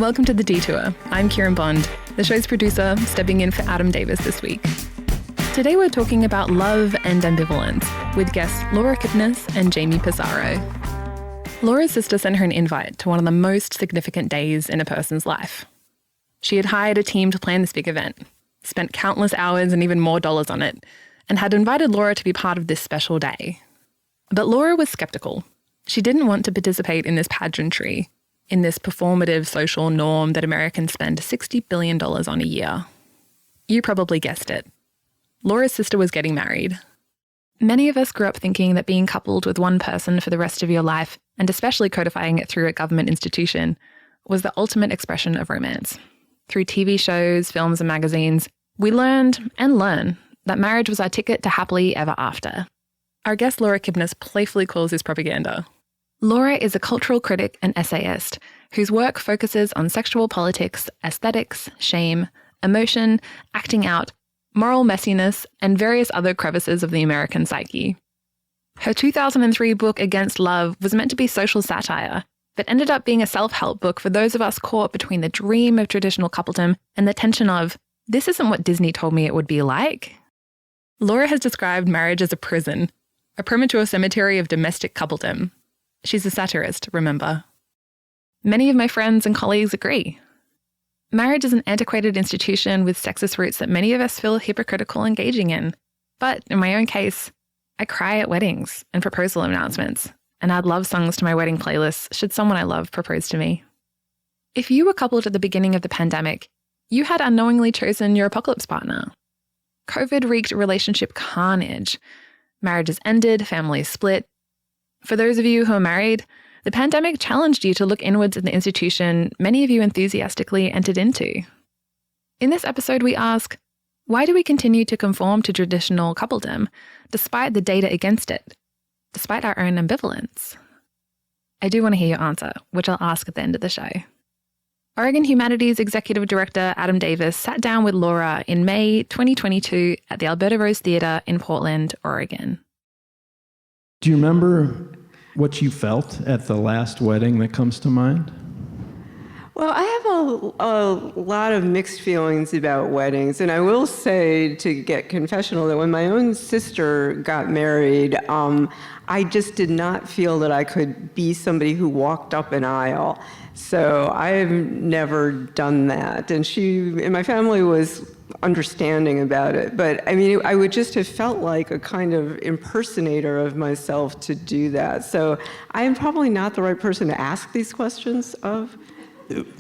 welcome to The Detour. I'm Kieran Bond, the show's producer, stepping in for Adam Davis this week. Today we're talking about love and ambivalence with guests Laura Kipnis and Jamie Passaro. Laura's sister sent her an invite to one of the most significant days in a person's life. She had hired a team to plan this big event, spent countless hours and even more dollars on it, and had invited Laura to be part of this special day. But Laura was skeptical. She didn't want to participate in this pageantry, in this performative social norm that Americans spend $60 billion on a year. You probably guessed it. Laura's sister was getting married. Many of us grew up thinking that being coupled with one person for the rest of your life, and especially codifying it through a government institution, was the ultimate expression of romance. Through TV shows, films, and magazines, we learned and learn that marriage was our ticket to happily ever after. Our guest Laura Kipnis playfully calls this propaganda. Laura is a cultural critic and essayist whose work focuses on sexual politics, aesthetics, shame, emotion, acting out, moral messiness, and various other crevices of the American psyche. Her 2003 book Against Love was meant to be social satire, but ended up being a self-help book for those of us caught between the dream of traditional coupledom and the tension of, this isn't what Disney told me it would be like. Laura has described marriage as a prison, a premature cemetery of domestic coupledom. She's a satirist, remember. Many of my friends and colleagues agree. Marriage is an antiquated institution with sexist roots that many of us feel hypocritical engaging in. But in my own case, I cry at weddings and proposal announcements, and add love songs to my wedding playlist should someone I love propose to me. If you were coupled at the beginning of the pandemic, you had unknowingly chosen your apocalypse partner. COVID wreaked relationship carnage. Marriages ended, families split. For those of you who are married, the pandemic challenged you to look inwards at the institution many of you enthusiastically entered into. In this episode, we ask, why do we continue to conform to traditional coupledom despite the data against it, despite our own ambivalence? I do want to hear your answer, which I'll ask at the end of the show. Oregon Humanities Executive Director Adam Davis sat down with Laura in May 2022 at the Alberta Rose Theatre in Portland, Oregon. Do you remember what you felt at the last wedding that comes to mind? Well, I have a lot of mixed feelings about weddings, and I will say, to get confessional, that when my own sister got married, I just did not feel that I could be somebody who walked up an aisle. So I've never done that, and my family was understanding about it. But I mean, I would just have felt like a kind of impersonator of myself to do that. So I am probably not the right person to ask these questions of.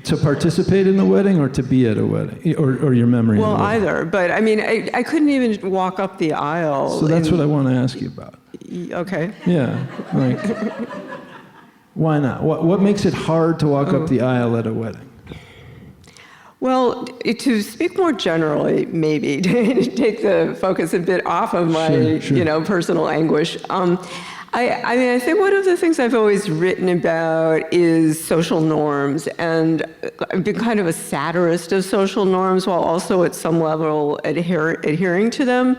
To participate in the wedding or to be at a wedding? Or your memory Well, of the wedding? either. But I mean, I couldn't even walk up the aisle. So that's what I want to ask you about. Okay. Yeah, like, why not? What makes it hard to walk up the aisle at a wedding? Well, to speak more generally, maybe, to take the focus a bit off of my, Sure. Personal anguish. I think one of the things I've always written about is social norms, and I've been kind of a satirist of social norms while also at some level adhering to them.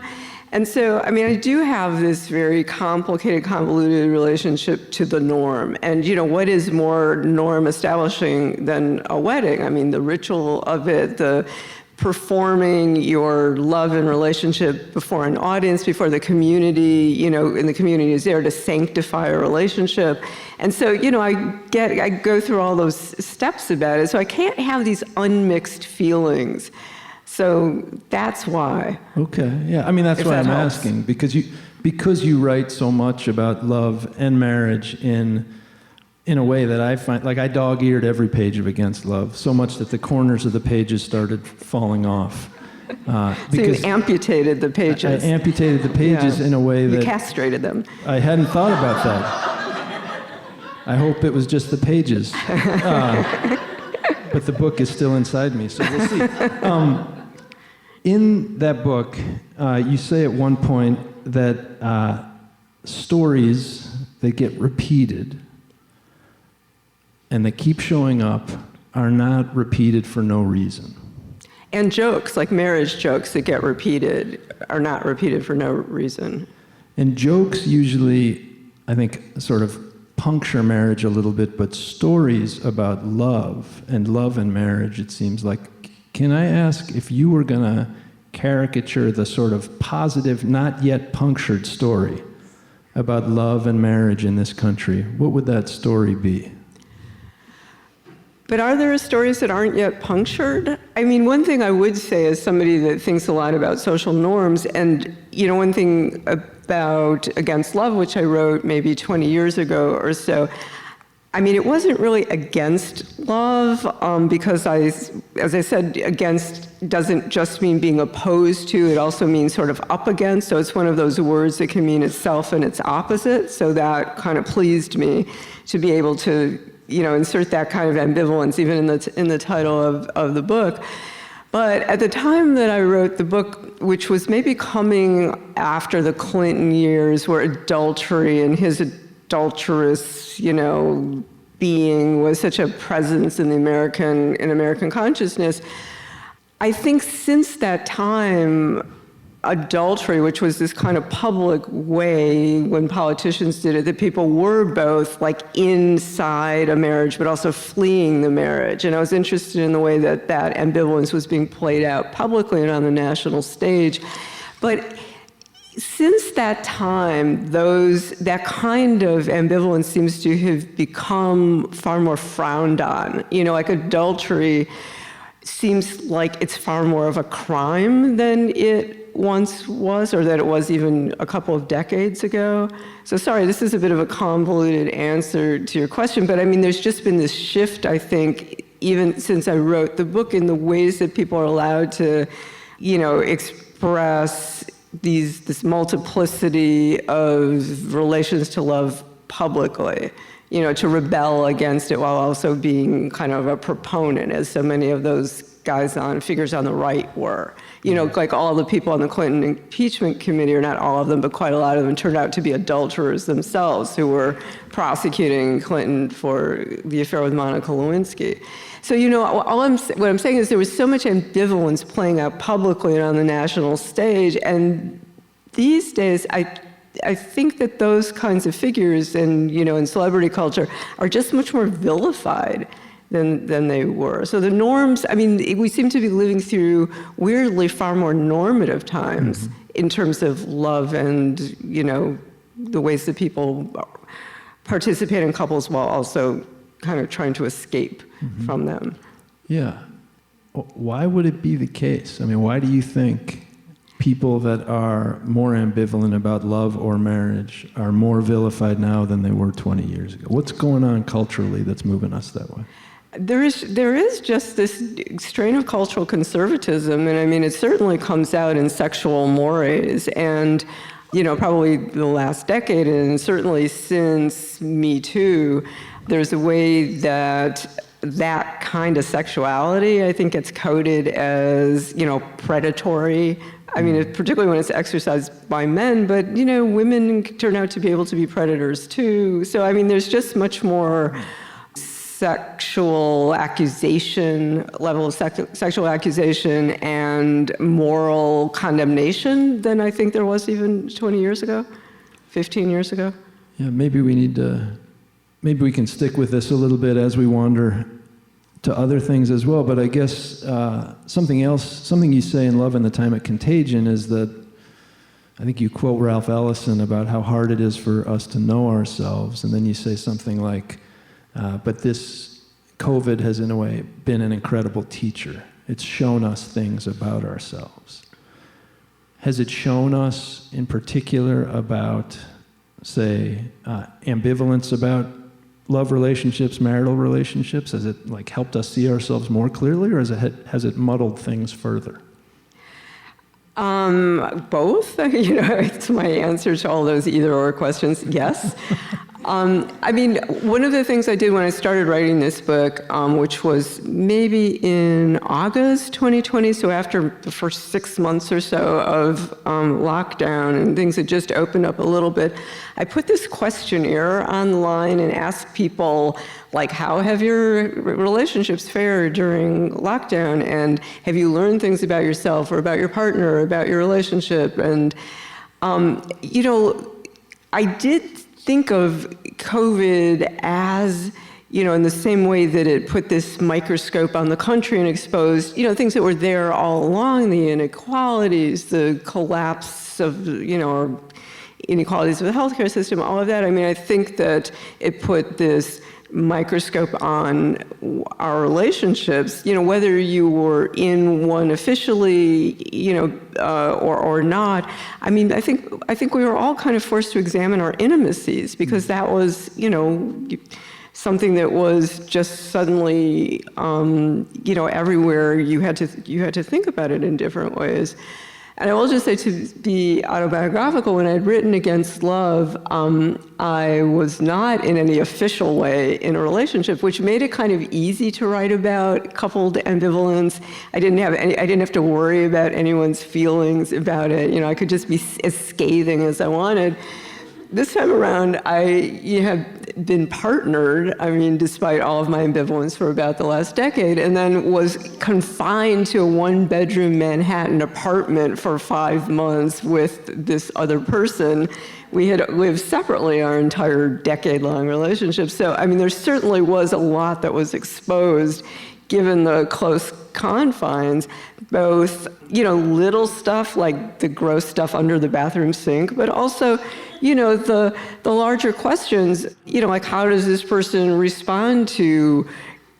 And so, I mean, I do have this very complicated, convoluted relationship to the norm. And, what is more norm establishing than a wedding? I mean, the ritual of it, the performing your love and relationship before an audience, before the community, and the community is there to sanctify a relationship. And so, I go through all those steps about it. So I can't have these unmixed feelings. So that's why. Okay, yeah. I mean, that's why I'm asking, because you write so much about love and marriage in a way that I find, like, I dog-eared every page of Against Love, so much that the corners of the pages started falling off. So you amputated the pages. I amputated the pages in a way that... You castrated them. I hadn't thought about that. I hope it was just the pages. But the book is still inside me, so we'll see. In that book, you say at one point that stories that get repeated and that keep showing up are not repeated for no reason. And jokes, like marriage jokes that get repeated, are not repeated for no reason. And jokes usually, I think, sort of puncture marriage a little bit, but stories about love and marriage, it seems like. Can I ask, if you were going to caricature the sort of positive, not yet punctured story about love and marriage in this country, what would that story be? But are there stories that aren't yet punctured? I mean, one thing I would say as somebody that thinks a lot about social norms, and one thing about Against Love, which I wrote maybe 20 years ago or so, I mean, it wasn't really against love, because as I said, against doesn't just mean being opposed to, it also means sort of up against, so it's one of those words that can mean itself and its opposite, so that kind of pleased me to be able to insert that kind of ambivalence even in the title of the book. But at the time that I wrote the book, which was maybe coming after the Clinton years, where adultery and his adulterous, being was such a presence in American consciousness, I think since that time, adultery, which was this kind of public way when politicians did it, that people were both like inside a marriage but also fleeing the marriage. And I was interested in the way that ambivalence was being played out publicly and on the national stage. But since that time, that kind of ambivalence seems to have become far more frowned on. Like adultery seems like it's far more of a crime than it once was, or that it was even a couple of decades ago. So sorry, this is a bit of a convoluted answer to your question, but I mean, there's just been this shift, I think, even since I wrote the book, in the ways that people are allowed to, express this multiplicity of relations to love publicly, to rebel against it while also being kind of a proponent, as so many of those figures on the right were. Like all the people on the Clinton impeachment committee, or not all of them, but quite a lot of them turned out to be adulterers themselves who were prosecuting Clinton for the affair with Monica Lewinsky. So, what I'm saying is there was so much ambivalence playing out publicly and on the national stage, and these days, I think that those kinds of figures in celebrity culture are just much more vilified than they were. So the norms, I mean, we seem to be living through weirdly far more normative times in terms of love and, the ways that people participate in couples while also kind of trying to escape from them. Yeah. Why would it be the case? I mean, why do you think people that are more ambivalent about love or marriage are more vilified now than they were 20 years ago? What's going on culturally that's moving us that way? There is just this strain of cultural conservatism, and I mean, it certainly comes out in sexual mores, and probably the last decade, and certainly since Me Too, there's a way that kind of sexuality, I think, gets coded as, predatory. I mean, particularly when it's exercised by men, but, women turn out to be able to be predators too. So, I mean, there's just much more sexual accusation, level of sexual accusation and moral condemnation than I think there was even 20 years ago, 15 years ago. Yeah, maybe we can stick with this a little bit as we wander to other things as well, but I guess something you say in Love and the Time of Contagion is that, I think you quote Ralph Ellison about how hard it is for us to know ourselves, and then you say something like, but this COVID has in a way been an incredible teacher. It's shown us things about ourselves. Has it shown us in particular about, say, ambivalence about love relationships, marital relationships? Has it helped us see ourselves more clearly, or has it muddled things further? Both. It's my answer to all those either-or questions. Yes. I mean, one of the things I did when I started writing this book, which was maybe in August 2020, so after the first 6 months or so of lockdown and things had just opened up a little bit, I put this questionnaire online and asked people, how have your relationships fared during lockdown? And have you learned things about yourself or about your partner or about your relationship? And, I did think of COVID as, in the same way that it put this microscope on the country and exposed, things that were there all along, the inequalities, the collapse of, or inequalities of the healthcare system, all of that. I mean, I think that it put this microscope on our relationships, whether you were in one officially, or not. I mean, I think we were all kind of forced to examine our intimacies, because that was, something that was just suddenly, everywhere. You had to think about it in different ways. And I will just say, to be autobiographical, when I'd written Against Love, I was not in any official way in a relationship, which made it kind of easy to write about coupled ambivalence. I didn't have to worry about anyone's feelings about it. I could just be as scathing as I wanted. This time around, I have been partnered, despite all of my ambivalence, for about the last decade, and then was confined to a one-bedroom Manhattan apartment for 5 months with this other person. We had lived separately our entire decade-long relationship. So, there certainly was a lot that was exposed, given the close confines, both, little stuff like the gross stuff under the bathroom sink, but also, the larger questions, like how does this person respond to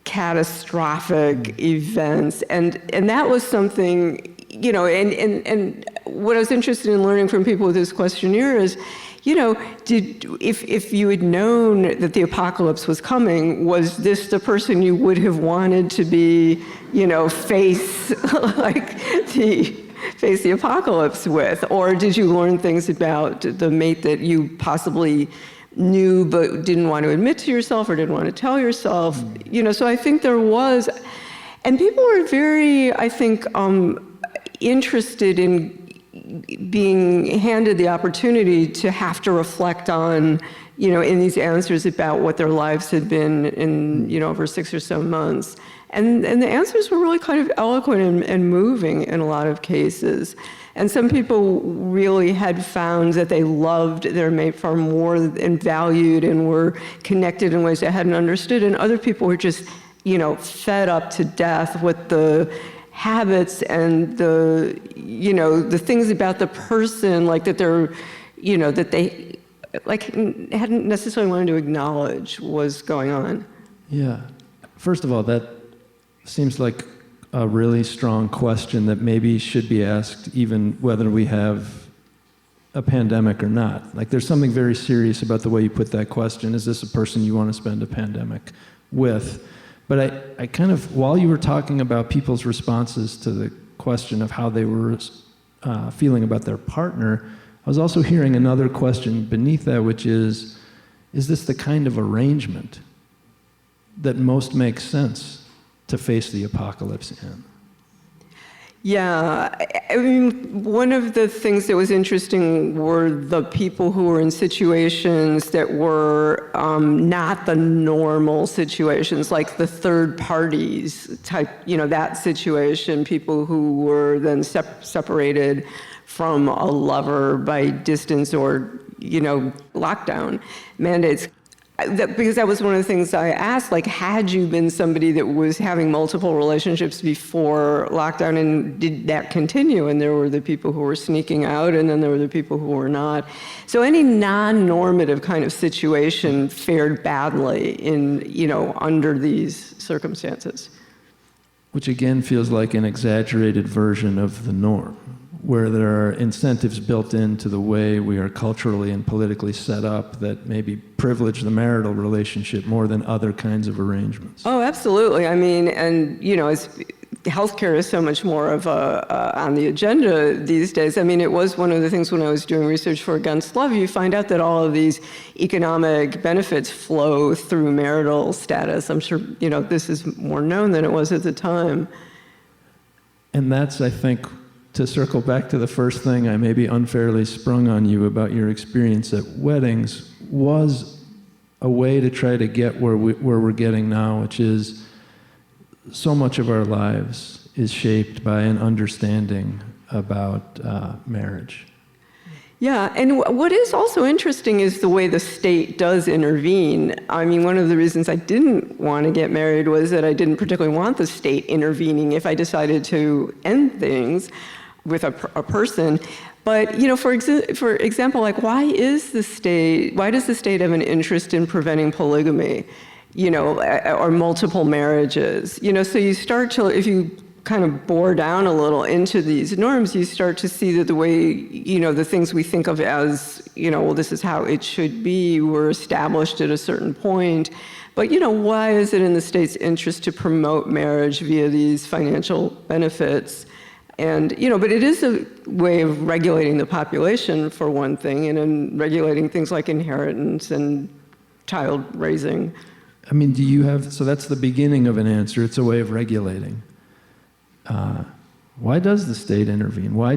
catastrophic events? And that was something, and what I was interested in learning from people with this questionnaire is, if you had known that the apocalypse was coming, was this the person you would have wanted to be, face the apocalypse with? Or did you learn things about the mate that you possibly knew but didn't want to admit to yourself or didn't want to tell yourself? So I think there was, and people were very, I think, interested in being handed the opportunity to have to reflect on, in these answers about what their lives had been in, over 6 or so months. And the answers were really kind of eloquent and moving in a lot of cases. And some people really had found that they loved their mate far more and valued and were connected in ways they hadn't understood. And other people were just, fed up to death with the habits and the things about the person, like that they're, that they hadn't necessarily wanted to acknowledge was going on. Yeah. First of all, that seems like a really strong question that maybe should be asked even whether we have a pandemic or not. Like, there's something very serious about the way you put that question. Is this a person you want to spend a pandemic with? But I kind of, while you were talking about people's responses to the question of how they were feeling about their partner, I was also hearing another question beneath that, which is this the kind of arrangement that most makes sense to face the apocalypse in? Yeah, one of the things that was interesting were the people who were in situations that were not the normal situations, like the third parties type, that situation, people who were then separated from a lover by distance or, lockdown mandates. Because that was one of the things I asked, like, had you been somebody that was having multiple relationships before lockdown, and did that continue? And there were the people who were sneaking out, and then there were the people who were not. So any non-normative kind of situation fared badly in, under these circumstances. Which again feels like an exaggerated version of the norm, where there are incentives built into the way we are culturally and politically set up that maybe privilege the marital relationship more than other kinds of arrangements. Oh, absolutely. As healthcare is so much more of on the agenda these days. It was one of the things when I was doing research for Against Love, you find out that all of these economic benefits flow through marital status. I'm sure, this is more known than it was at the time. And that's, I think, to circle back to the first thing I maybe unfairly sprung on you about your experience at weddings, was a way to try to get where we're getting now, which is so much of our lives is shaped by an understanding about marriage. Yeah, and what is also interesting is the way the state does intervene. I mean, one of the reasons I didn't want to get married was that I didn't particularly want the state intervening if I decided to end things with a person. But, you know, for example, like, why does the state have an interest in preventing polygamy, you know, or multiple marriages? You know, so you start to, if you kind of bore down a little into these norms, you start to see that the way, you know, the things we think of as, you know, well, this is how it should be, were established at a certain point. But, you know, why is it in the state's interest to promote marriage via these financial benefits? And, you know, but it is a way of regulating the population, for one thing, and in regulating things like inheritance and child raising. I mean, so that's the beginning of an answer. It's a way of regulating. Why does the state intervene? Why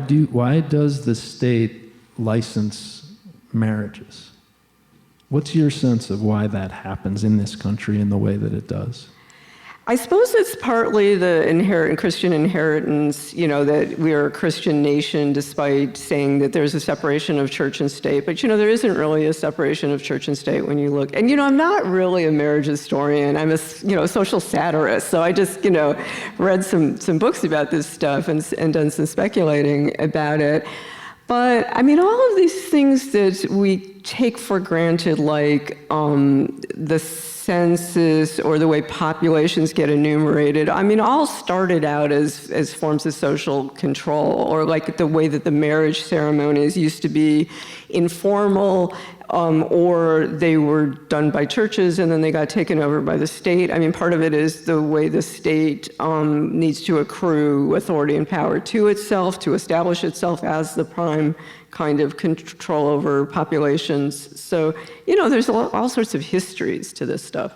does the state license marriages? What's your sense of why that happens in this country in the way that it does? I suppose it's partly the Christian inheritance, you know, that we are a Christian nation despite saying that there's a separation of church and state. But, you know, there isn't really a separation of church and state when you look. And, you know, I'm not really a marriage historian. I'm a, you know, social satirist. So I just, you know, read some books about this stuff and done some speculating about it. But, I mean, all of these things that we take for granted, like the census or the way populations get enumerated, I mean, all started out as forms of social control, or like the way that the marriage ceremonies used to be informal, or they were done by churches and then they got taken over by the state. I mean, part of it is the way the state needs to accrue authority and power to itself, to establish itself as the prime kind of control over populations. So, you know, there's all sorts of histories to this stuff.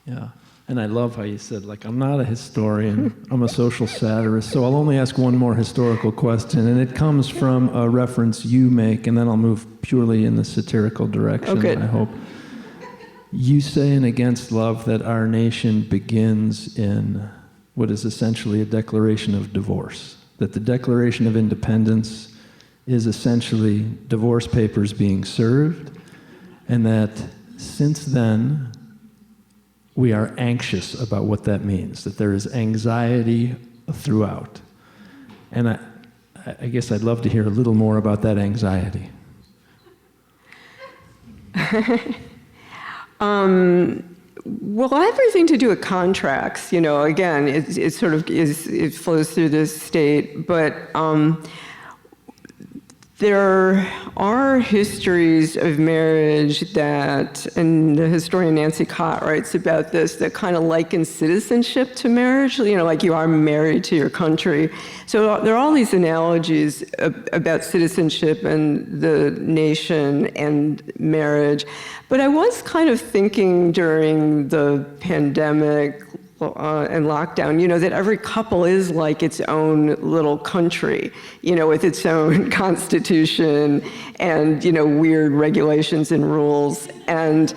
Yeah, and I love how you said, like, I'm not a historian, I'm a social satirist, so I'll only ask one more historical question, and it comes from a reference you make, and then I'll move purely in the satirical direction, okay. I hope. You say in Against Love that our nation begins in what is essentially a declaration of divorce, that the Declaration of Independence is essentially divorce papers being served, and that since then, we are anxious about what that means, that there is anxiety throughout. And I guess I'd love to hear a little more about that anxiety. Well, everything to do with contracts, you know, again, it sort of it flows through this state, but there are histories of marriage that, and the historian Nancy Cott writes about this, that kind of liken citizenship to marriage, you know, like you are married to your country. So there are all these analogies about citizenship and the nation and marriage. But I was kind of thinking during the pandemic and lockdown, you know, that every couple is like its own little country, you know, with its own constitution and, you know, weird regulations and rules. And,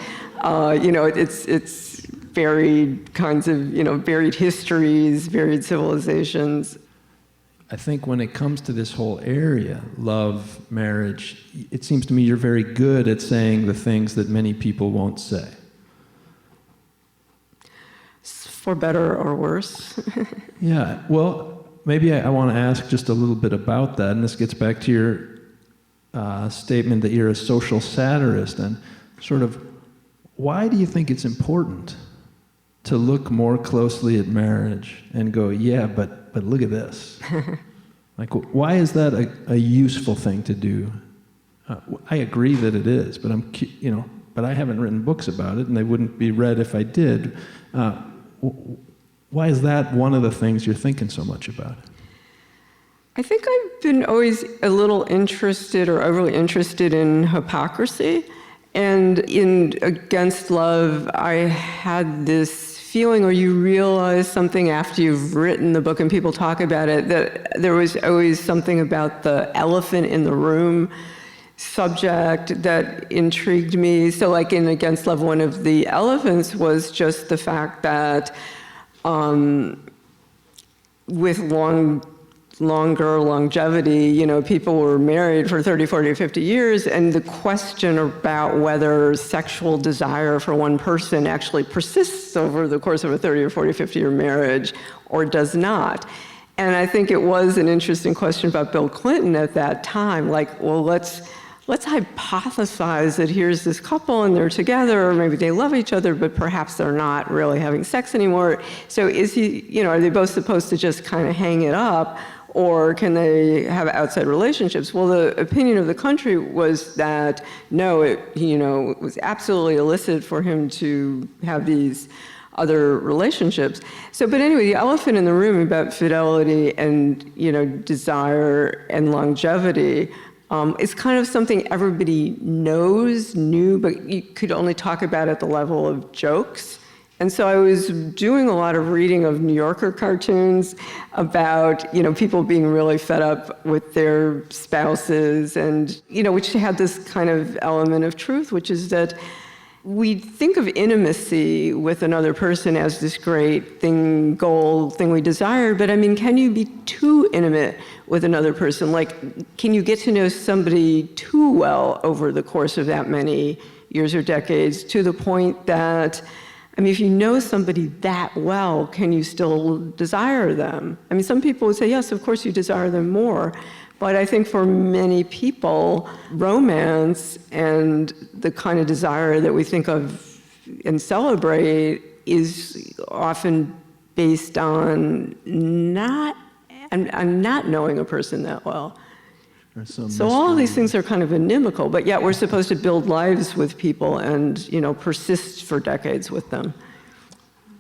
you know, it's varied kinds of, you know, varied histories, varied civilizations. I think when it comes to this whole area, love, marriage, it seems to me you're very good at saying the things that many people won't say. For better or worse. Yeah, well, maybe I want to ask just a little bit about that, and this gets back to your statement that you're a social satirist, and sort of, why do you think it's important to look more closely at marriage and go, yeah, but look at this? Like, why is that a useful thing to do? I agree that it is, but but I haven't written books about it, and they wouldn't be read if I did. Why is that one of the things you're thinking so much about? I think I've been always a little interested or overly interested in hypocrisy. And in Against Love, I had this feeling, or you realize something after you've written the book and people talk about it, that there was always something about the elephant in the room subject that intrigued me. So like in Against Love, one of the elephants was just the fact that with long longer longevity, people were married for 30, 40, 50 years, and the question about whether sexual desire for one person actually persists over the course of a 30 or 40, 50-year marriage or does not. And I think it was an interesting question about Bill Clinton at that time, like, well, let's hypothesize that here's this couple and they're together, or maybe they love each other, but perhaps they're not really having sex anymore. So are they both supposed to just kind of hang it up, or can they have outside relationships? Well, the opinion of the country was that no, it was absolutely illicit for him to have these other relationships. So, but anyway, the elephant in the room about fidelity and desire and longevity is kind of something everybody knew, but you could only talk about at the level of jokes. And so I was doing a lot of reading of New Yorker cartoons about, people being really fed up with their spouses, and, which had this kind of element of truth, which is that we think of intimacy with another person as this great thing we desire, but I mean, can you be too intimate with another person? Like, can you get to know somebody too well over the course of that many years or decades, to the point that, I mean, if you know somebody that well, can you still desire them? I mean, some people would say, yes, of course you desire them more. But I think for many people, romance and the kind of desire that we think of and celebrate is often based on not knowing a person that well. So all of these things are kind of inimical, but yet we're supposed to build lives with people and, persist for decades with them.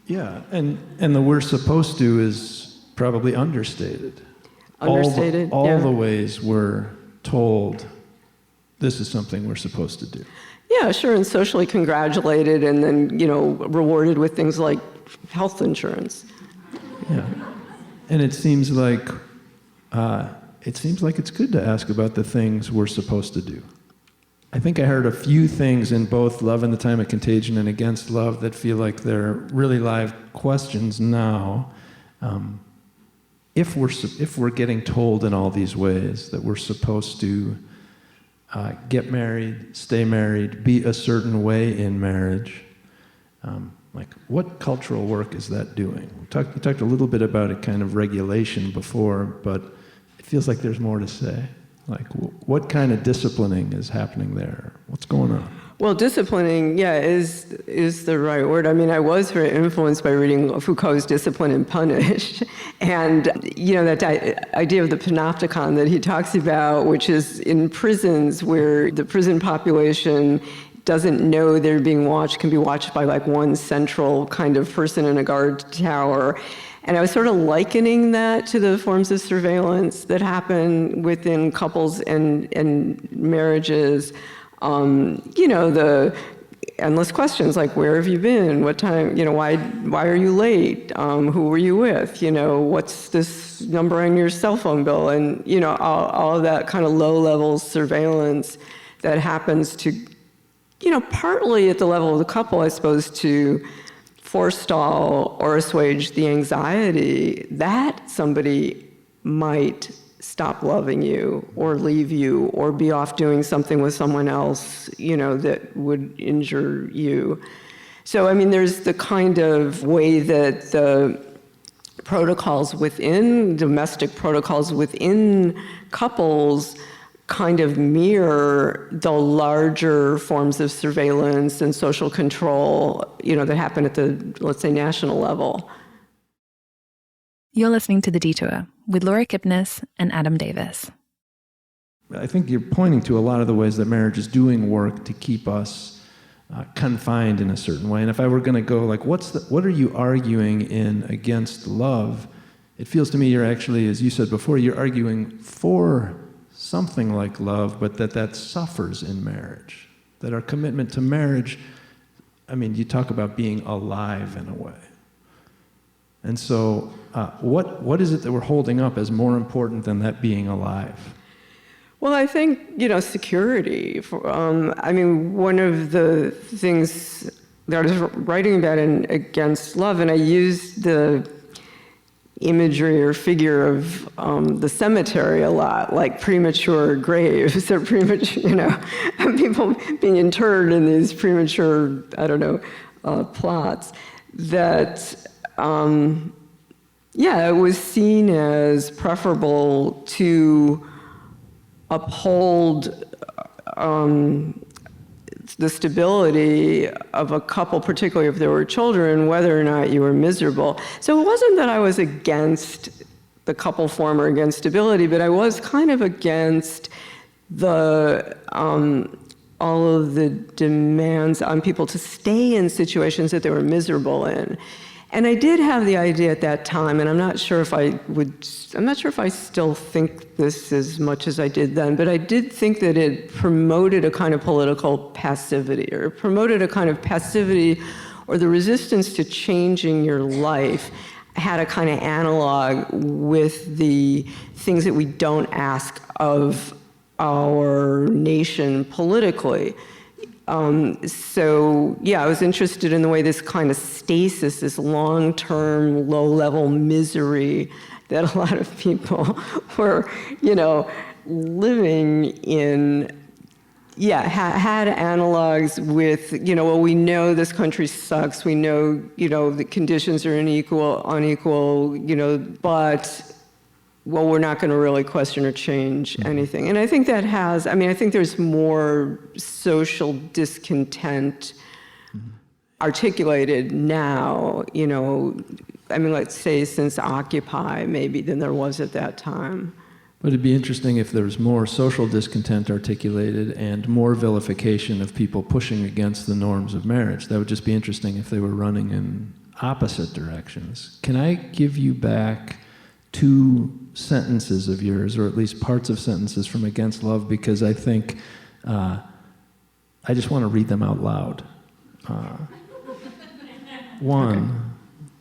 Yeah, and the "we're supposed to" is probably understated. Understated, all the ways we're told this is something we're supposed to do. Yeah, sure, and socially congratulated, and then, rewarded with things like health insurance. Yeah, and it seems like it's good to ask about the things we're supposed to do. I think I heard a few things in both Love and the Time of Contagion and Against Love that feel like they're really live questions now. If we're getting told in all these ways that we're supposed to get married, stay married, be a certain way in marriage, like, what cultural work is that doing? You talked a little bit about it, kind of regulation before, but it feels like there's more to say. Like, what kind of disciplining is happening there? What's going on? Well, disciplining, is the right word. I mean, I was very influenced by reading Foucault's Discipline and Punish, and that idea of the panopticon that he talks about, which is in prisons where the prison population doesn't know they're being watched, can be watched by like one central kind of person in a guard tower. And I was sort of likening that to the forms of surveillance that happen within couples and marriages. The endless questions like, where have you been? What time, why are you late? Who were you with? What's this number on your cell phone bill? And, all of that kind of low-level surveillance that happens to, partly at the level of the couple, I suppose, to forestall or assuage the anxiety that somebody might stop loving you or leave you or be off doing something with someone else, that would injure you. So, I mean, there's the kind of way that the domestic protocols within couples kind of mirror the larger forms of surveillance and social control, that happen at the, let's say, national level. You're listening to The Detour with Laura Kipnis and Adam Davis. I think you're pointing to a lot of the ways that marriage is doing work to keep us confined in a certain way. And if I were going to go, like, what are you arguing in Against Love? It feels to me you're actually, as you said before, you're arguing for something like love, but that suffers in marriage. That our commitment to marriage, I mean, you talk about being alive in a way. And so what is it that we're holding up as more important than that being alive? Well, I think, security. One of the things that I was writing about in Against Love, and I used the imagery or figure of the cemetery a lot, like premature graves or premature, people being interred in these premature, plots. That, it was seen as preferable to uphold the stability of a couple, particularly if there were children, whether or not you were miserable. So it wasn't that I was against the couple form or against stability, but I was kind of against the all of the demands on people to stay in situations that they were miserable in. And I did have the idea at that time, and I'm not sure if I still think this as much as I did then, but I did think that it promoted a kind of political passivity, or promoted a kind of passivity, or the resistance to changing your life had a kind of analog with the things that we don't ask of our nation politically. I was interested in the way this kind of stasis, this long-term, low-level misery that a lot of people were, living in, had analogs with, we know this country sucks, we know, the conditions are unequal, but we're not going to really question or change anything. And I think that I think there's more social discontent articulated now, let's say since Occupy, maybe, than there was at that time. But it'd be interesting if there was more social discontent articulated and more vilification of people pushing against the norms of marriage. That would just be interesting if they were running in opposite directions. Can I give you back 2 sentences of yours, or at least parts of sentences from Against Love, because I think I just want to read them out loud. One,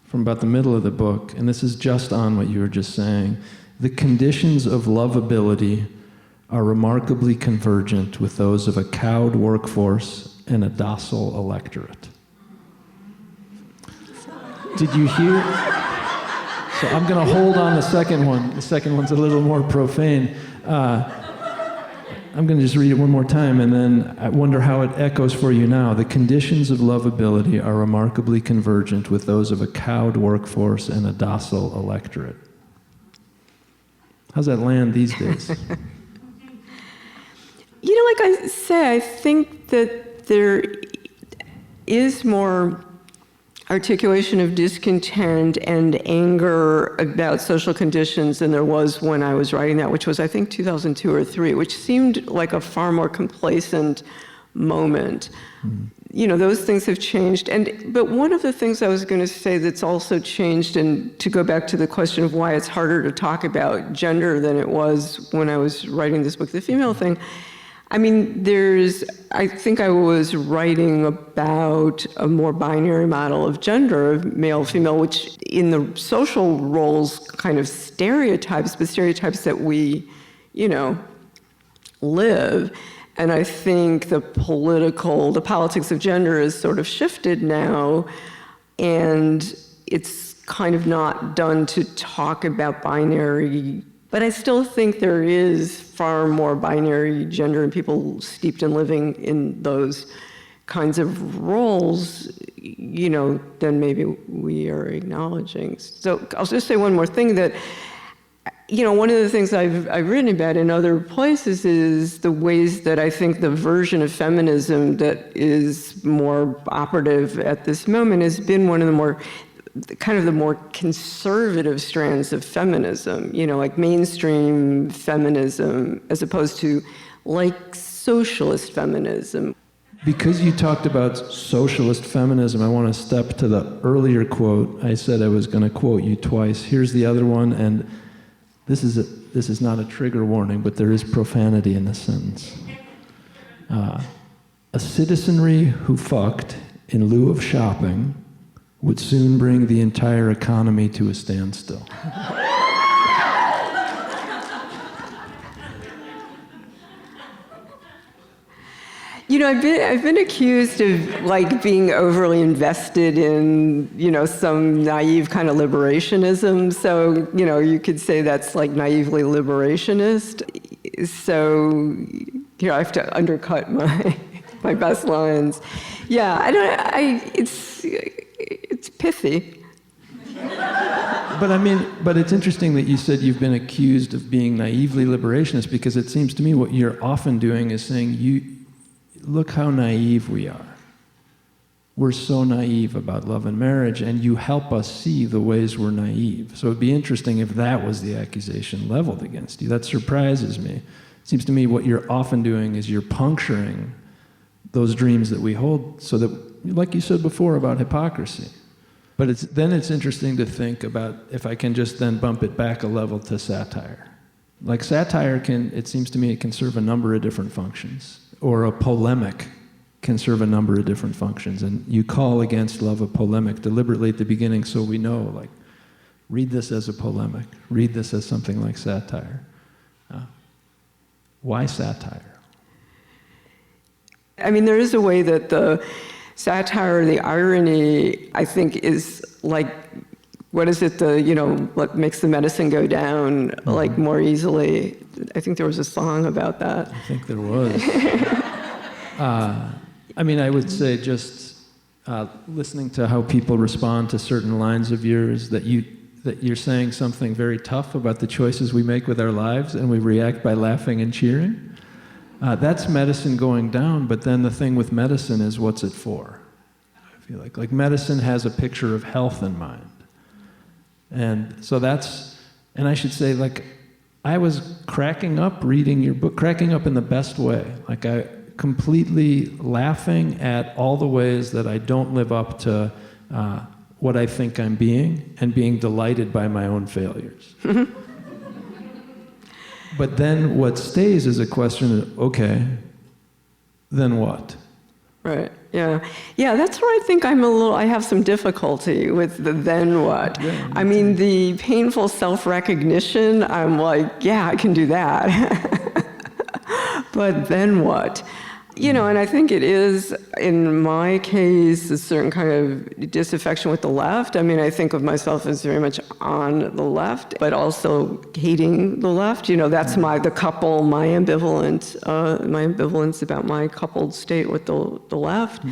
from about the middle of the book, and this is just on what you were just saying. The conditions of lovability are remarkably convergent with those of a cowed workforce and a docile electorate. Did you hear? So I'm going to hold on the second one. The second one's a little more profane. I'm going to just read it one more time, and then I wonder how it echoes for you now. The conditions of lovability are remarkably convergent with those of a cowed workforce and a docile electorate. How's that land these days? Like I say, I think that there is more articulation of discontent and anger about social conditions than there was when I was writing that, which was, I think, 2002 or 2003, which seemed like a far more complacent moment. Those things have changed. But one of the things I was going to say that's also changed, and to go back to the question of why it's harder to talk about gender than it was when I was writing this book, The Female Thing, I think I was writing about a more binary model of gender, of male, female, which in the social roles kind of stereotypes, but stereotypes that we, live. And I think the politics of gender is sort of shifted now, and it's kind of not done to talk about binary. But I still think there is far more binary gender and people steeped in living in those kinds of roles, than maybe we are acknowledging. So I'll just say one more thing, that, one of the things I've written about in other places is the ways that I think the version of feminism that is more operative at this moment has been one of the more conservative strands of feminism, like mainstream feminism, as opposed to like socialist feminism. Because you talked about socialist feminism, I want to step to the earlier quote. I said I was going to quote you twice. Here's the other one, and this is not a trigger warning, but there is profanity in this sentence. A citizenry who fucked in lieu of shopping would soon bring the entire economy to a standstill. I've been accused of like being overly invested in, some naive kind of liberationism. So, you could say that's like naively liberationist. So, I have to undercut my best lines. Yeah, it's pithy. But it's interesting that you said you've been accused of being naively liberationist, because it seems to me what you're often doing is saying, look how naive we are. We're so naive about love and marriage, and you help us see the ways we're naive. So it'd be interesting if that was the accusation leveled against you. That surprises me. It seems to me what you're often doing is you're puncturing those dreams that we hold, so that, like you said before about hypocrisy. But it's interesting to think about, if I can just then bump it back a level, to satire. Like satire it seems to me it can serve a number of different functions. Or a polemic can serve a number of different functions. And you call against love a polemic deliberately at the beginning, so we know, like, read this as a polemic. Read this as something like satire. Why satire? There is a way that the satire, the irony, I think, is like, what is it, what makes the medicine go down, like, more easily? I think there was a song about that. I think there was. I would say just listening to how people respond to certain lines of yours, that you're saying something very tough about the choices we make with our lives, and we react by laughing and cheering. That's medicine going down, but then the thing with medicine is, what's it for? I feel like medicine has a picture of health in mind. And so and I should say, like, I was cracking up reading your book, cracking up in the best way. Like, I completely laughing at all the ways that I don't live up to what I think I'm being, and being delighted by my own failures. But then what stays is a question of, okay, then what? Right, yeah. Yeah, that's where I think I have some difficulty with the then what. Yeah, the painful self-recognition, I'm like, yeah, I can do that. But then what? And I think it is, in my case, a certain kind of disaffection with the left. I think of myself as very much on the left, but also hating the left. That's my ambivalence about my coupled state with the left.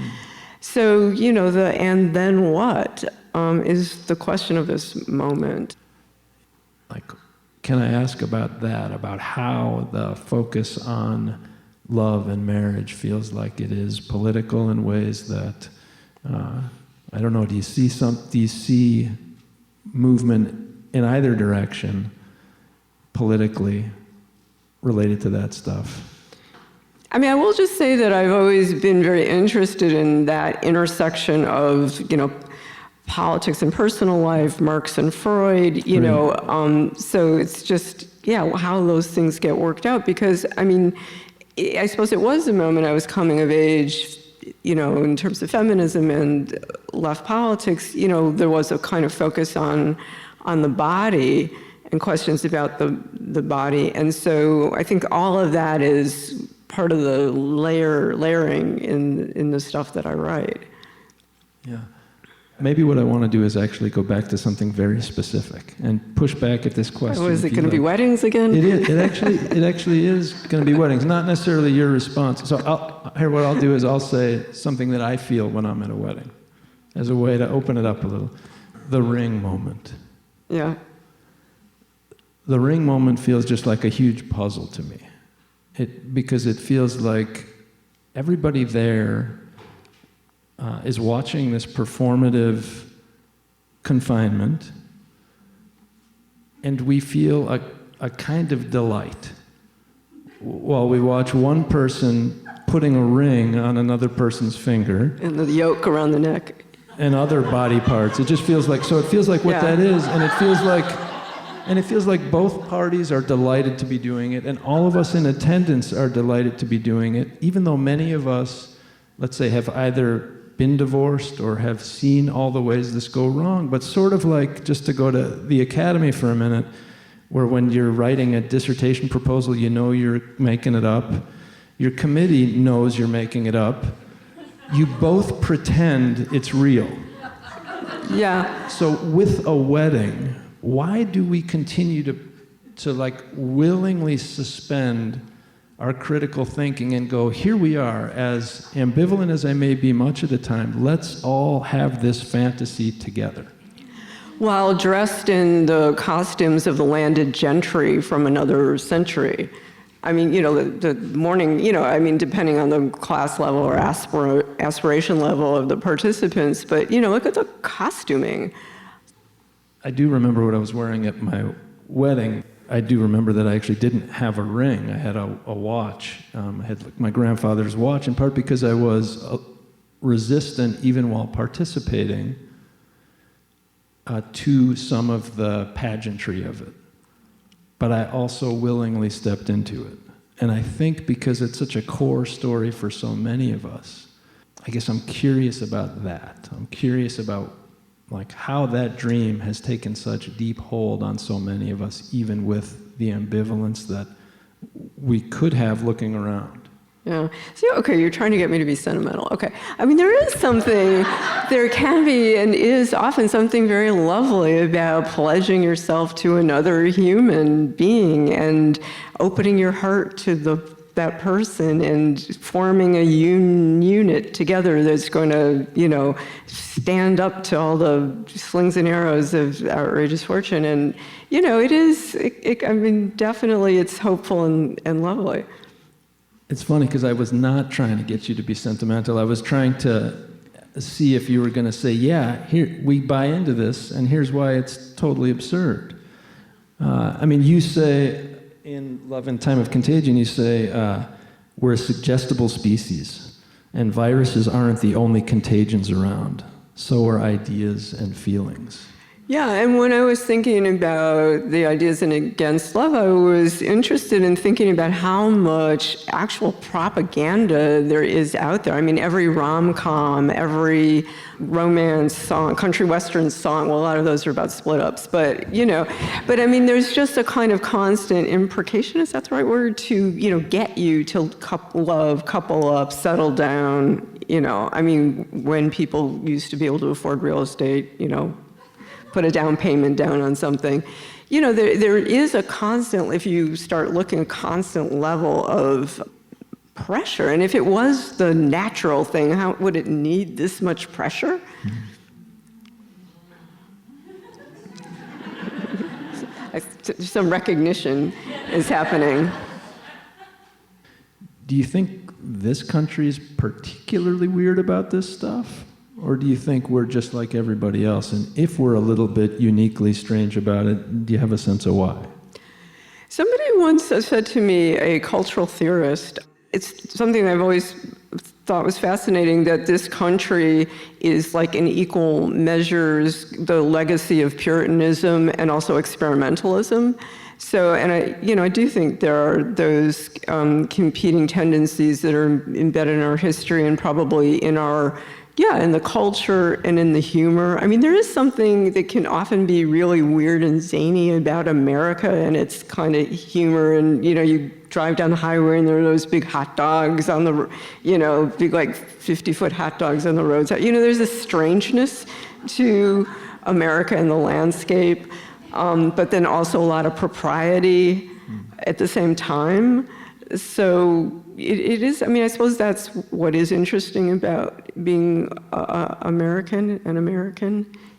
So, the and then what is the question of this moment. Like, can I ask about that, about how the focus on love and marriage feels like it is political in ways that, I don't know, do you see movement in either direction politically related to that stuff? I will just say that I've always been very interested in that intersection of, politics and personal life, Marx and Freud, so it's just, how those things get worked out, because, I suppose it was the moment I was coming of age, in terms of feminism and left politics, there was a kind of focus on the body and questions about the body. And so I think all of that is part of the layering in the stuff that I write. Yeah. Maybe what I want to do is actually go back to something very specific and push back at this question. Oh, is it going to be weddings again? It is. It actually is going to be weddings. Not necessarily your response. So what I'll do is I'll say something that I feel when I'm at a wedding, as a way to open it up a little. The ring moment. Yeah. The ring moment feels just like a huge puzzle to me. Because it feels like everybody there is watching this performative confinement, and we feel a kind of delight while we watch one person putting a ring on another person's finger. And the yoke around the neck. And other body parts. It just feels like, what that is, and it feels like both parties are delighted to be doing it, and all of us in attendance are delighted to be doing it, even though many of us, let's say, have either been divorced or have seen all the ways this go wrong. But sort of like, just to go to the academy for a minute, where when you're writing a dissertation proposal, you're making it up, Your committee knows you're making it up. You both pretend it's real. Yeah. So with a wedding, why do we continue to like willingly suspend our critical thinking and go, here we are, as ambivalent as I may be much of the time, let's all have this fantasy together? While dressed in the costumes of the landed gentry from another century. I mean, the morning, depending on the class level or aspiration level of the participants, but, look at the costuming. I do remember what I was wearing at my wedding. I do remember that I actually didn't have a ring. I had a watch. I had my grandfather's watch, in part because I was resistant, even while participating, to some of the pageantry of it. But I also willingly stepped into it. And I think because it's such a core story for so many of us, I guess I'm curious about that. I'm curious about like how that dream has taken such deep hold on so many of us, even with the ambivalence that we could have looking around. Yeah. So, okay, you're trying to get me to be sentimental. Okay. I mean, there can be and is often something very lovely about pledging yourself to another human being and opening your heart to that person and forming a unit together that's going to, stand up to all the slings and arrows of outrageous fortune. And, definitely it's hopeful and lovely. It's funny because I was not trying to get you to be sentimental. I was trying to see if you were going to say, yeah, here we buy into this, and here's why it's totally absurd. You say in Love and Time of Contagion, you say, we're a suggestible species, and viruses aren't the only contagions around. So are ideas and feelings. Yeah, and when I was thinking about the ideas in Against Love, I was interested in thinking about how much actual propaganda there is out there. I mean, every rom-com, every romance song, country western song, well, a lot of those are about split-ups, but there's just a kind of constant imprecation, is that the right word, to, get you to couple up, settle down, when people used to be able to afford real estate, put a down payment down on something. There is a constant, if you start looking, a constant level of pressure. And if it was the natural thing, how would it need this much pressure? Some recognition is happening. Do you think this country is particularly weird about this stuff? Or do you think we're just like everybody else? And if we're a little bit uniquely strange about it, do you have a sense of why? Somebody once said to me, a cultural theorist, it's something I've always thought was fascinating, that this country is like in equal measures the legacy of Puritanism and also experimentalism. So, and I do think there are those competing tendencies that are embedded in our history and probably in in the culture and in the humor. I mean, there is something that can often be really weird and zany about America and its kind of humor. And, you drive down the highway and there are those big hot dogs on the, big like 50-foot hot dogs on the roads. There's a strangeness to America and the landscape, but then also a lot of propriety at the same time. So it is, I suppose that's what is interesting about being American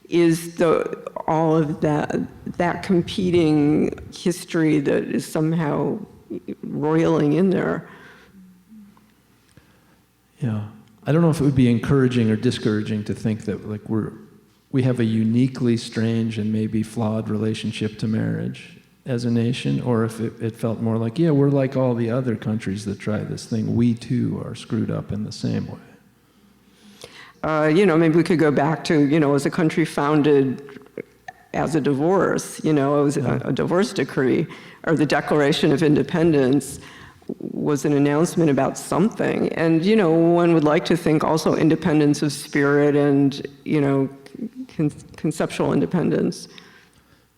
is all of that competing history that is somehow roiling in there. Yeah. I don't know if it would be encouraging or discouraging to think that like we have a uniquely strange and maybe flawed relationship to marriage as a nation, or if it felt more like, yeah, we're like all the other countries that try this thing. We too are screwed up in the same way. Maybe we could go back to, as a country founded as a divorce, it was a divorce decree, or the Declaration of Independence was an announcement about something. And, one would like to think also independence of spirit and, conceptual independence.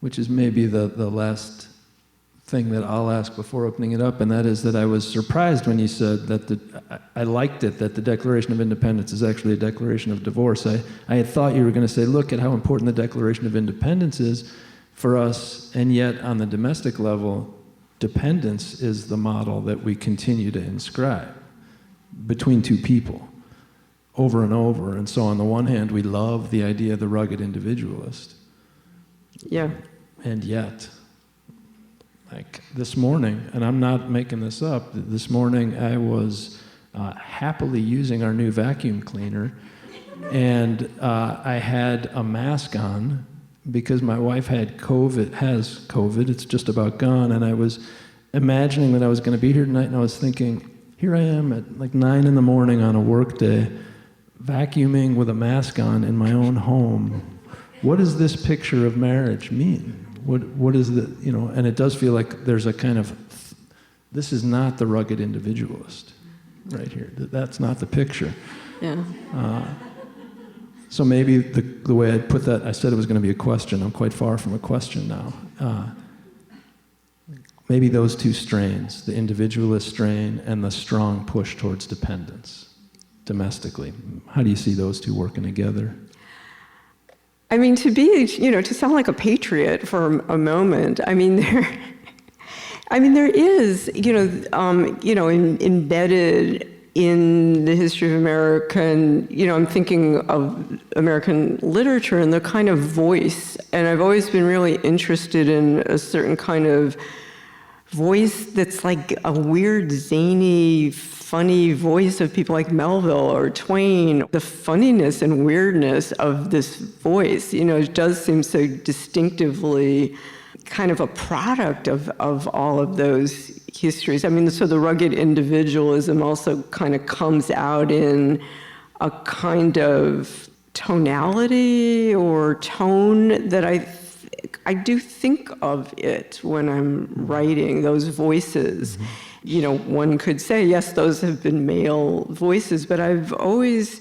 Which is maybe the last thing that I'll ask before opening it up, and that is that I was surprised when you said that I liked it, that the Declaration of Independence is actually a declaration of divorce. I had thought you were going to say, look at how important the Declaration of Independence is for us, and yet on the domestic level, dependence is the model that we continue to inscribe between two people over and over. And so on the one hand, we love the idea of the rugged individualist. Yeah. And yet, like this morning, and I'm not making this up, this morning I was happily using our new vacuum cleaner, and I had a mask on because my wife has COVID, it's just about gone, and I was imagining that I was going to be here tonight, and I was thinking, here I am at like 9 in the morning on a work day, vacuuming with a mask on in my own home. What does this picture of marriage mean? What is the, and it does feel like there's a kind of, this is not the rugged individualist right here. That's not the picture. Yeah. So maybe the way I put that, I said it was going to be a question. I'm quite far from a question now. Maybe those two strains, the individualist strain and the strong push towards dependence domestically. How do you see those two working together? I mean, to sound like a patriot for a moment, there is, embedded in the history of America, and, I'm thinking of American literature and the kind of voice, and I've always been really interested in a certain kind of voice that's like a weird, zany, funny voice of people like Melville or Twain. The funniness and weirdness of this voice, it does seem so distinctively kind of a product of all of those histories. So the rugged individualism also kind of comes out in a kind of tonality or tone that I do think of it when I'm writing, those voices. Mm-hmm. One could say, yes, those have been male voices, but I've always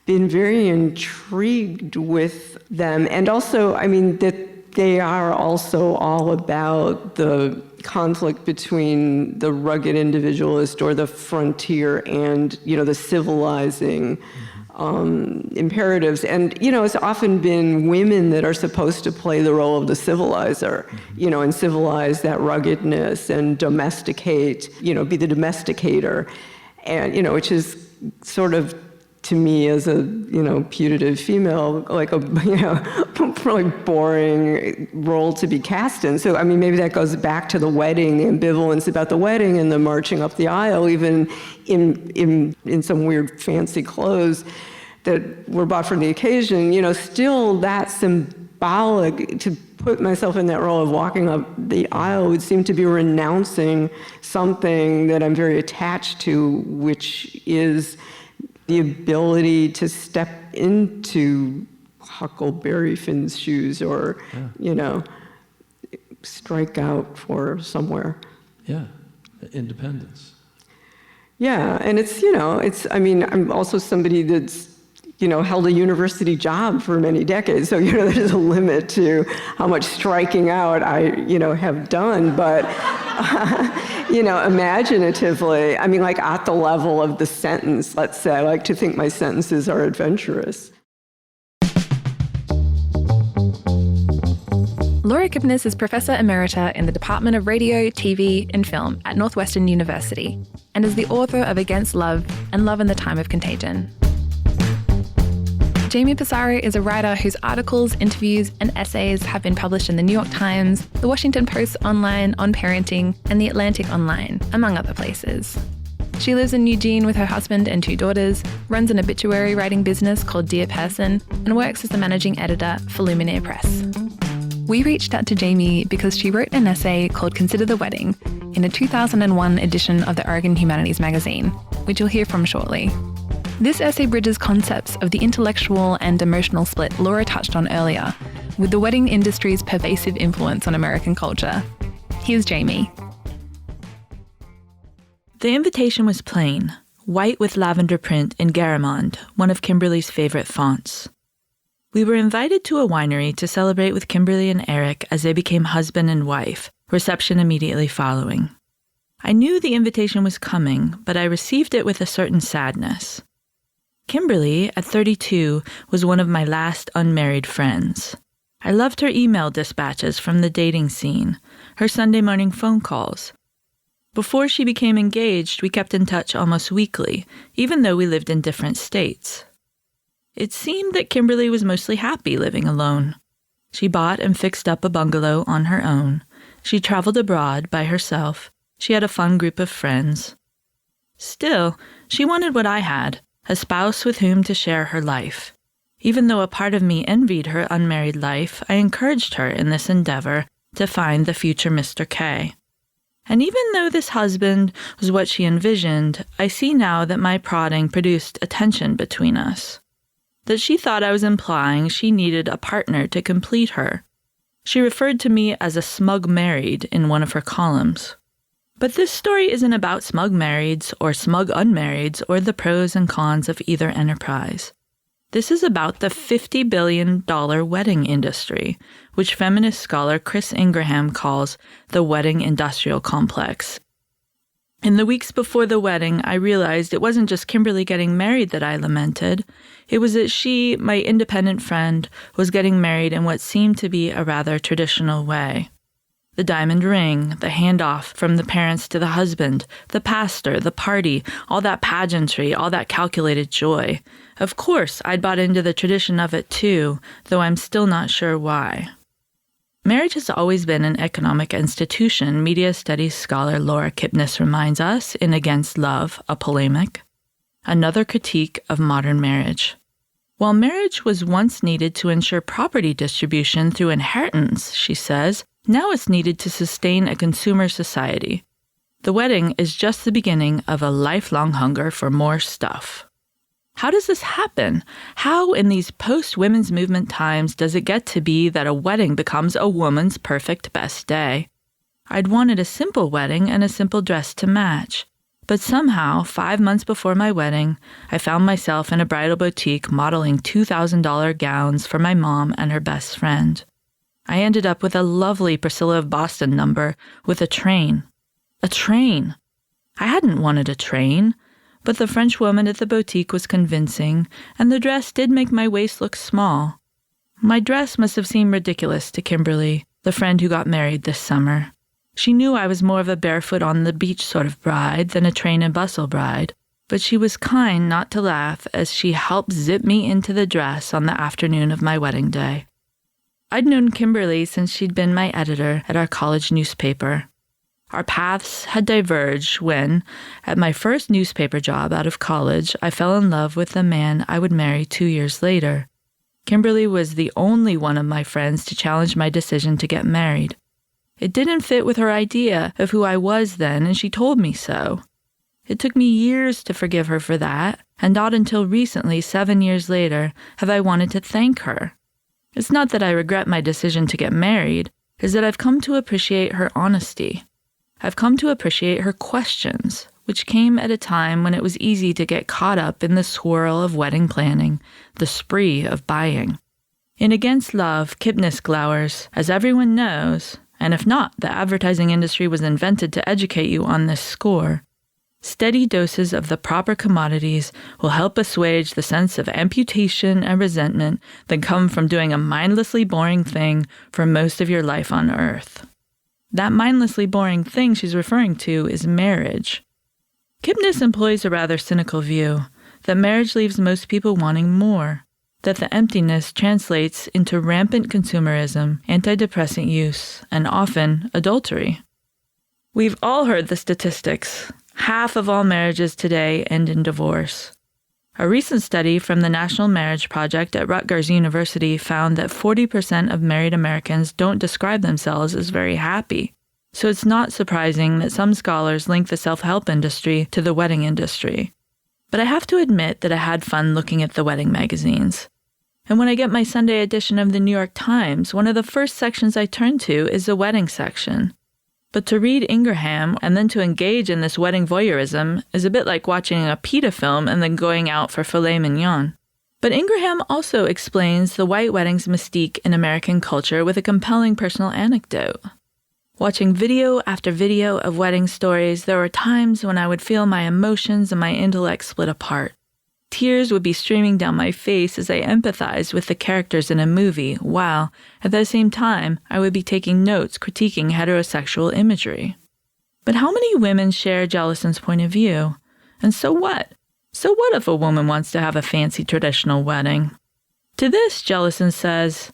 been very intrigued with them. And also, that they are also all about the conflict between the rugged individualist or the frontier and, the civilizing imperatives. And, it's often been women that are supposed to play the role of the civilizer, and civilize that ruggedness and domesticate, be the domesticator. And, which is sort of, to me as a, putative female, like a, really boring role to be cast in. So, maybe that goes back to the wedding, the ambivalence about the wedding and the marching up the aisle, even in some weird fancy clothes that were bought for the occasion, still that symbolic, to put myself in that role of walking up the aisle would seem to be renouncing something that I'm very attached to, which is the ability to step into Huckleberry Finn's shoes or, strike out for somewhere. Yeah, independence. Yeah, and I'm also somebody that's, held a university job for many decades. So, there's a limit to how much striking out I, have done. But, imaginatively, like at the level of the sentence, let's say, I like to think my sentences are adventurous. Laura Kipnis is Professor Emerita in the Department of Radio, TV and Film at Northwestern University and is the author of Against Love and Love in the Time of Contagion. Jamie Passaro is a writer whose articles, interviews and essays have been published in the New York Times, the Washington Post Online on Parenting and the Atlantic Online, among other places. She lives in Eugene with her husband and 2 daughters, runs an obituary writing business called Dear Person, and works as the managing editor for Luminaire Press. We reached out to Jamie because she wrote an essay called Consider the Wedding in a 2001 edition of the Oregon Humanities magazine, which you'll hear from shortly. This essay bridges concepts of the intellectual and emotional split Laura touched on earlier, with the wedding industry's pervasive influence on American culture. Here's Jamie. The invitation was plain, white with lavender print in Garamond, one of Kimberly's favorite fonts. We were invited to a winery to celebrate with Kimberly and Eric as they became husband and wife, reception immediately following. I knew the invitation was coming, but I received it with a certain sadness. Kimberly, at 32, was one of my last unmarried friends. I loved her email dispatches from the dating scene, her Sunday morning phone calls. Before she became engaged, we kept in touch almost weekly, even though we lived in different states. It seemed that Kimberly was mostly happy living alone. She bought and fixed up a bungalow on her own. She traveled abroad by herself. She had a fun group of friends. Still, she wanted what I had, a spouse with whom to share her life. Even though a part of me envied her unmarried life, I encouraged her in this endeavor to find the future Mr. K. And even though this husband was what she envisioned, I see now that my prodding produced a tension between us. That she thought I was implying she needed a partner to complete her. She referred to me as a smug married in one of her columns. But this story isn't about smug marrieds or smug unmarrieds or the pros and cons of either enterprise. This is about the $50 billion wedding industry, which feminist scholar Chris Ingraham calls the wedding industrial complex. In the weeks before the wedding, I realized it wasn't just Kimberly getting married that I lamented. It was that she, my independent friend, was getting married in what seemed to be a rather traditional way. The diamond ring, the handoff from the parents to the husband, the pastor, the party, all that pageantry, all that calculated joy. Of course, I'd bought into the tradition of it too, though I'm still not sure why. Marriage has always been an economic institution, media studies scholar Laura Kipnis reminds us in Against Love, a polemic. Another critique of modern marriage. While marriage was once needed to ensure property distribution through inheritance, she says, now it's needed to sustain a consumer society. The wedding is just the beginning of a lifelong hunger for more stuff. How does this happen? How, in these post-women's movement times, does it get to be that a wedding becomes a woman's perfect best day? I'd wanted a simple wedding and a simple dress to match. But somehow, 5 months before my wedding, I found myself in a bridal boutique modeling $2,000 gowns for my mom and her best friend. I ended up with a lovely Priscilla of Boston number with a train. A train! I hadn't wanted a train, but the French woman at the boutique was convincing, and the dress did make my waist look small. My dress must have seemed ridiculous to Kimberly, the friend who got married this summer. She knew I was more of a barefoot on the beach sort of bride than a train and bustle bride, but she was kind not to laugh as she helped zip me into the dress on the afternoon of my wedding day. I'd known Kimberly since she'd been my editor at our college newspaper. Our paths had diverged when, at my first newspaper job out of college, I fell in love with the man I would marry 2 years later. Kimberly was the only one of my friends to challenge my decision to get married. It didn't fit with her idea of who I was then, and she told me so. It took me years to forgive her for that, and not until recently, 7 years later, have I wanted to thank her. It's not that I regret my decision to get married, it's that I've come to appreciate her honesty. I've come to appreciate her questions, which came at a time when it was easy to get caught up in the swirl of wedding planning, the spree of buying. In Against Love, Kipnis glowers, as everyone knows, and if not, the advertising industry was invented to educate you on this score. Steady doses of the proper commodities will help assuage the sense of amputation and resentment that come from doing a mindlessly boring thing for most of your life on Earth. That mindlessly boring thing she's referring to is marriage. Kipnis employs a rather cynical view that marriage leaves most people wanting more, that the emptiness translates into rampant consumerism, antidepressant use, and often adultery. We've all heard the statistics. Half of all marriages today end in divorce. A recent study from the National Marriage Project at Rutgers University found that 40% of married Americans don't describe themselves as very happy. So it's not surprising that some scholars link the self-help industry to the wedding industry. But I have to admit that I had fun looking at the wedding magazines. And when I get my Sunday edition of the New York Times, one of the first sections I turn to is the wedding section. But to read Ingraham and then to engage in this wedding voyeurism is a bit like watching a PETA film and then going out for filet mignon. But Ingraham also explains the white wedding's mystique in American culture with a compelling personal anecdote. Watching video after video of wedding stories, there were times when I would feel my emotions and my intellect split apart. Tears would be streaming down my face as I empathized with the characters in a movie, while, at the same time, I would be taking notes critiquing heterosexual imagery. But how many women share Jellison's point of view? And so what? So what if a woman wants to have a fancy traditional wedding? To this, Jellison says,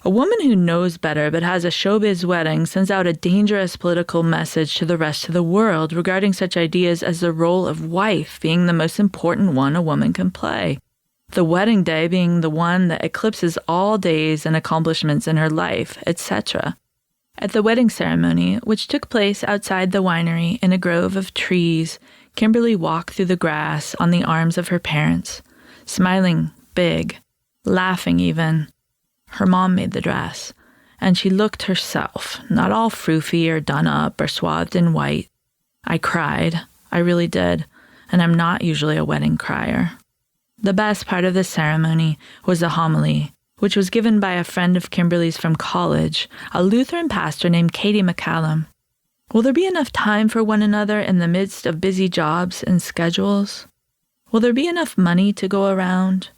a woman who knows better but has a showbiz wedding sends out a dangerous political message to the rest of the world regarding such ideas as the role of wife being the most important one a woman can play, the wedding day being the one that eclipses all days and accomplishments in her life, etc. At the wedding ceremony, which took place outside the winery in a grove of trees, Kimberly walked through the grass on the arms of her parents, smiling big, laughing even. Her mom made the dress, and she looked herself, not all froofy or done up or swathed in white. I cried. I really did, and I'm not usually a wedding crier. The best part of the ceremony was the homily, which was given by a friend of Kimberly's from college, a Lutheran pastor named Katie McCallum. Will there be enough time for one another in the midst of busy jobs and schedules? Will there be enough money to go around?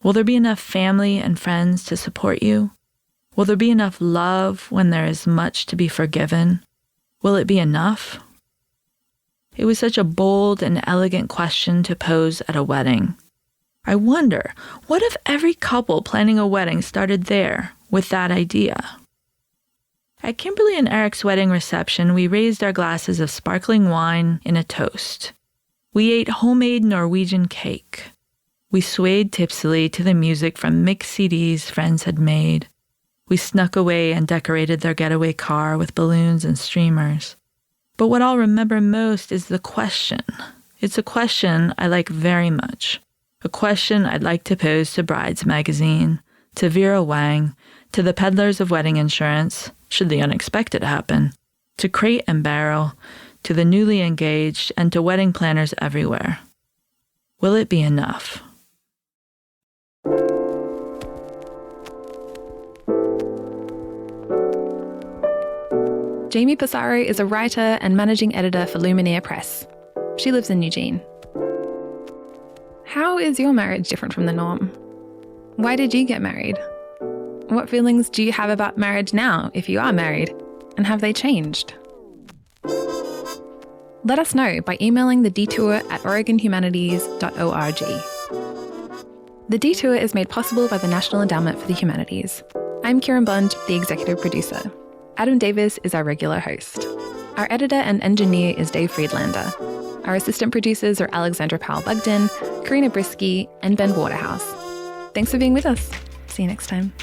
Will there be enough family and friends to support you? Will there be enough love when there is much to be forgiven? Will it be enough? It was such a bold and elegant question to pose at a wedding. I wonder, what if every couple planning a wedding started there with that idea? At Kimberly and Eric's wedding reception, we raised our glasses of sparkling wine in a toast. We ate homemade Norwegian cake. We swayed tipsily to the music from mixed CDs friends had made. We snuck away and decorated their getaway car with balloons and streamers. But what I'll remember most is the question. It's a question I like very much. A question I'd like to pose to Brides Magazine, to Vera Wang, to the peddlers of wedding insurance, should the unexpected happen, to Crate and Barrel, to the newly engaged, and to wedding planners everywhere. Will it be enough? Jamie Passaro is a writer and managing editor for Lumineer Press. She lives in Eugene. How is your marriage different from the norm? Why did you get married? What feelings do you have about marriage now, if you are married? And have they changed? Let us know by emailing the Detour at oregonhumanities.org. The Detour is made possible by the National Endowment for the Humanities. I'm Kieran Bond, the executive producer. Adam Davis is our regular host. Our editor and engineer is Dave Friedlander. Our assistant producers are Alexandra Powell-Bugden, Karina Brisky, and Ben Waterhouse. Thanks for being with us. See you next time.